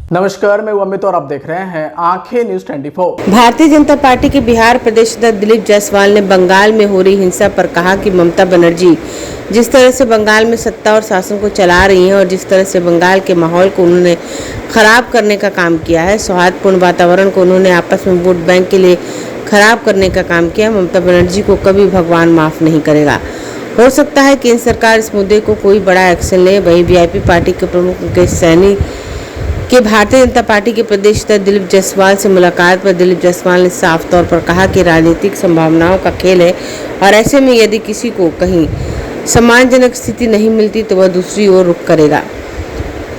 नमस्कार, मैं अमित और आप देख रहे हैं आंखें न्यूज 24। भारतीय जनता पार्टी के बिहार प्रदेश अध्यक्ष दिलीप जायसवाल ने बंगाल में हो रही हिंसा पर कहा कि ममता बनर्जी जिस तरह से बंगाल में सत्ता और शासन को चला रही हैं और जिस तरह से बंगाल के माहौल को उन्होंने खराब करने का काम किया है, सौहार्दपूर्ण वातावरण को उन्होंने आपस में वोट बैंक के लिए खराब करने का काम किया, ममता बनर्जी को कभी भगवान माफ नहीं करेगा। हो सकता है केंद्र सरकार इस मुद्दे को कोई बड़ा एक्शन ले। वहीं वीआईपी पार्टी के प्रमुख मुकेश सहनी कि भारतीय जनता पार्टी के प्रदेश अध्यक्ष दिलीप जायसवाल से मुलाकात पर दिलीप जायसवाल ने साफ तौर पर कहा कि राजनीतिक संभावनाओं का खेल है और ऐसे में यदि किसी को कहीं सम्मानजनक स्थिति नहीं मिलती तो वह दूसरी ओर रुख करेगा।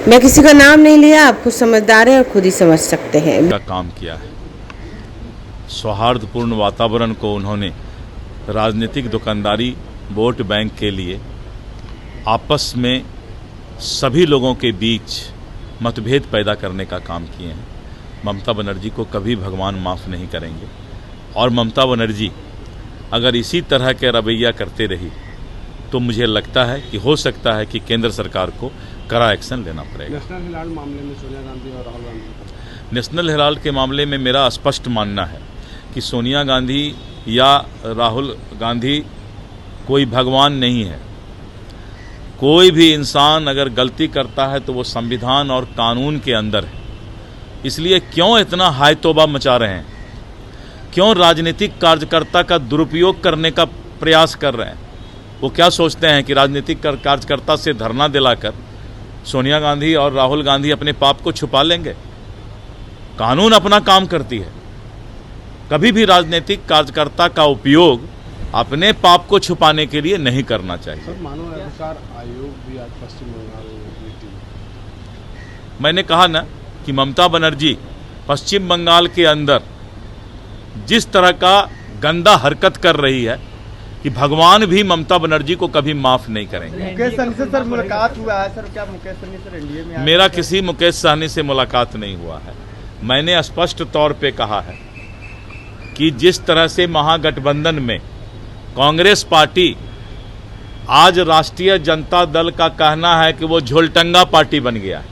मैं किसी का नाम नहीं लिया, आप खुद समझदार हैं और खुद ही समझ सकते हैं। का काम किया है, सौहार्दपूर्ण वातावरण को उन्होंने राजनीतिक दुकानदारी वोट बैंक के लिए आपस में सभी लोगों के बीच मतभेद पैदा करने का काम किए हैं। ममता बनर्जी को कभी भगवान माफ़ नहीं करेंगे और ममता बनर्जी अगर इसी तरह के रवैया करते रही तो मुझे लगता है कि हो सकता है कि केंद्र सरकार को कड़ा एक्शन लेना पड़ेगा। नेशनल हेराल्ड मामले में सोनिया गांधी और राहुल गांधी, नेशनल हेराल्ड के मामले में मेरा स्पष्ट मानना है कि सोनिया गांधी या राहुल गांधी कोई भगवान नहीं है। कोई भी इंसान अगर गलती करता है तो वो संविधान और कानून के अंदर है। इसलिए क्यों इतना हाय तौबा मचा रहे हैं, क्यों राजनीतिक कार्यकर्ता का दुरुपयोग करने का प्रयास कर रहे हैं? वो क्या सोचते हैं कि राजनीतिक कार्यकर्ता से धरना दिलाकर सोनिया गांधी और राहुल गांधी अपने पाप को छुपा लेंगे? कानून अपना काम करती है। कभी भी राजनीतिक कार्यकर्ता का उपयोग अपने पाप को छुपाने के लिए नहीं करना चाहिए। सर, मानव अधिकार आयोग भी आज पश्चिम बंगाल में, मैंने कहा ना कि ममता बनर्जी पश्चिम बंगाल के अंदर जिस तरह का गंदा हरकत कर रही है कि भगवान भी ममता बनर्जी को कभी माफ नहीं करेंगे। मुकेश सहनी से सर मुलाकात हुआ है सर, क्या मुकेश सहनी सर एनडीए में? मेरा किसी मुकेश सहनी से मुलाकात नहीं हुआ है। मैंने स्पष्ट तौर पे कहा है कि जिस तरह से महागठबंधन में कांग्रेस पार्टी आज राष्ट्रीय जनता दल का कहना है कि वो झोलटंगा पार्टी बन गया है,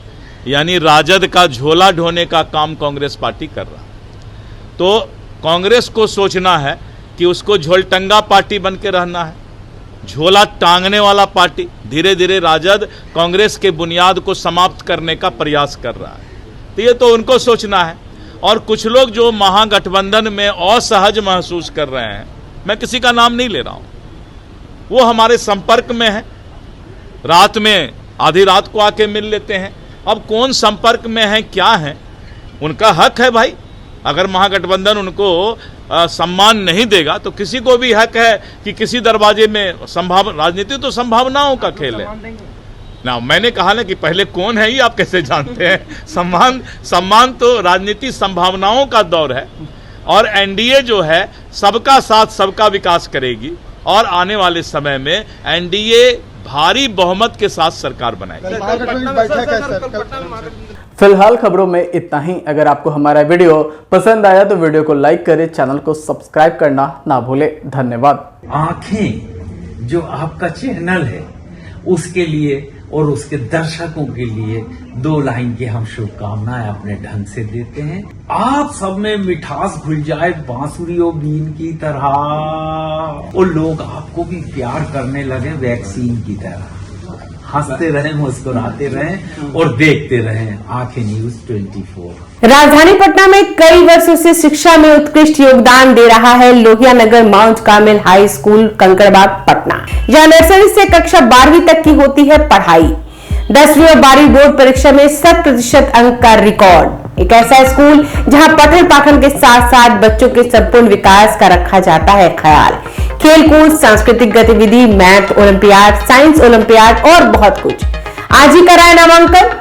यानी राजद का झोला ढोने का काम कांग्रेस पार्टी कर रहा है, तो कांग्रेस को सोचना है कि उसको झोलटंगा पार्टी बन के रहना है, झोला टांगने वाला पार्टी। धीरे धीरे राजद कांग्रेस के बुनियाद को समाप्त करने का प्रयास कर रहा है, तो ये तो उनको सोचना है। और कुछ लोग जो महागठबंधन में असहज महसूस कर रहे हैं, मैं किसी का नाम नहीं ले रहा हूं, वो हमारे संपर्क में है, रात में आधी रात को आके मिल लेते हैं। अब कौन संपर्क में है, क्या है, उनका हक है भाई। अगर महागठबंधन उनको सम्मान नहीं देगा तो किसी को भी हक है कि किसी दरवाजे में राजनीति तो संभावनाओं का खेल है ना। मैंने कहा ना कि पहले कौन है ये आप कैसे जानते हैं? सम्मान तो राजनीति संभावनाओं का दौर है और एनडीए जो है सबका साथ सबका विकास करेगी और आने वाले समय में एनडीए भारी बहुमत के साथ सरकार बनाएगी। फिलहाल खबरों में इतना ही। अगर आपको हमारा वीडियो पसंद आया तो वीडियो को लाइक करें, चैनल को सब्सक्राइब करना ना भूलें। धन्यवाद। आंखें जो आपका चैनल है उसके लिए और उसके दर्शकों के लिए 2 लाइन की हम शुभकामनाएं अपने ढंग से देते हैं। आप सब में मिठास घुल जाए बांसुरी और बीन की तरह, और लोग आपको भी प्यार करने लगे वैक्सीन की तरह। हंसते रहें, मुस्कुराते रहें और देखते रहें आंखें न्यूज 24। राजधानी पटना में कई वर्षों से शिक्षा में उत्कृष्ट योगदान दे रहा है Lohia Nagar Mount Carmel high school Kankarbagh Patna, जहां नर्सरी से कक्षा 12वीं तक की होती है पढ़ाई। 10वीं और 12वीं बोर्ड परीक्षा में 100% अंक का रिकॉर्ड। एक ऐसा स्कूल जहां पठन पाठन के साथ साथ बच्चों के संपूर्ण विकास का रखा जाता है ख्याल। खेलकूद, सांस्कृतिक गतिविधि, मैथ ओलंपियाड, साइंस ओलंपियाड और बहुत कुछ। आज ही कराए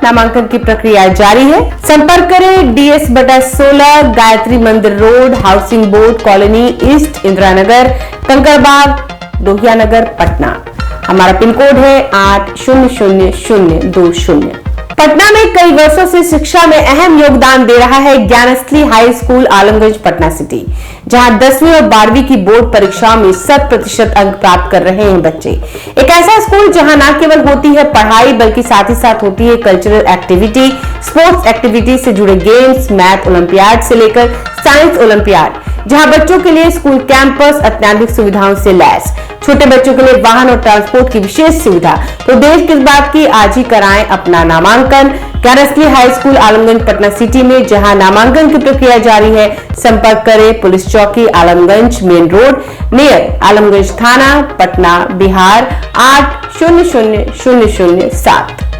नामांकन की प्रक्रिया जारी है। संपर्क करें DS/16 Gayatri Mandir road, housing board colony east, Indira Nagar, Kankarbagh, Lohia Nagar, Patna. हमारा पिन कोड है 800020। पटना में कई वर्षों से शिक्षा में अहम योगदान दे रहा है Gyansthali high school Alamganj Patna city, जहां 10वीं और 12वीं की बोर्ड परीक्षाओं में 100% अंक प्राप्त कर रहे हैं बच्चे। एक ऐसा स्कूल जहां न केवल होती है पढ़ाई बल्कि साथ ही साथ होती है कल्चरल एक्टिविटी, स्पोर्ट्स एक्टिविटीज से जुड़े गेम्स, मैथ ओलंपियाड से लेकर साइंस ओलंपियाड, जहां बच्चों के लिए स्कूल कैंपस अत्याधुनिक सुविधाओं से लैस, छोटे बच्चों के लिए वाहन और ट्रांसपोर्ट की विशेष सुविधा। तो देर किस बात की, आज ही कराएं अपना नामांकन कैरस्ली high school Alamganj Patna city में, जहां नामांकन की प्रक्रिया जारी है। संपर्क करें पुलिस चौकी Alamganj main road near Alamganj थाना पटना बिहार 800007।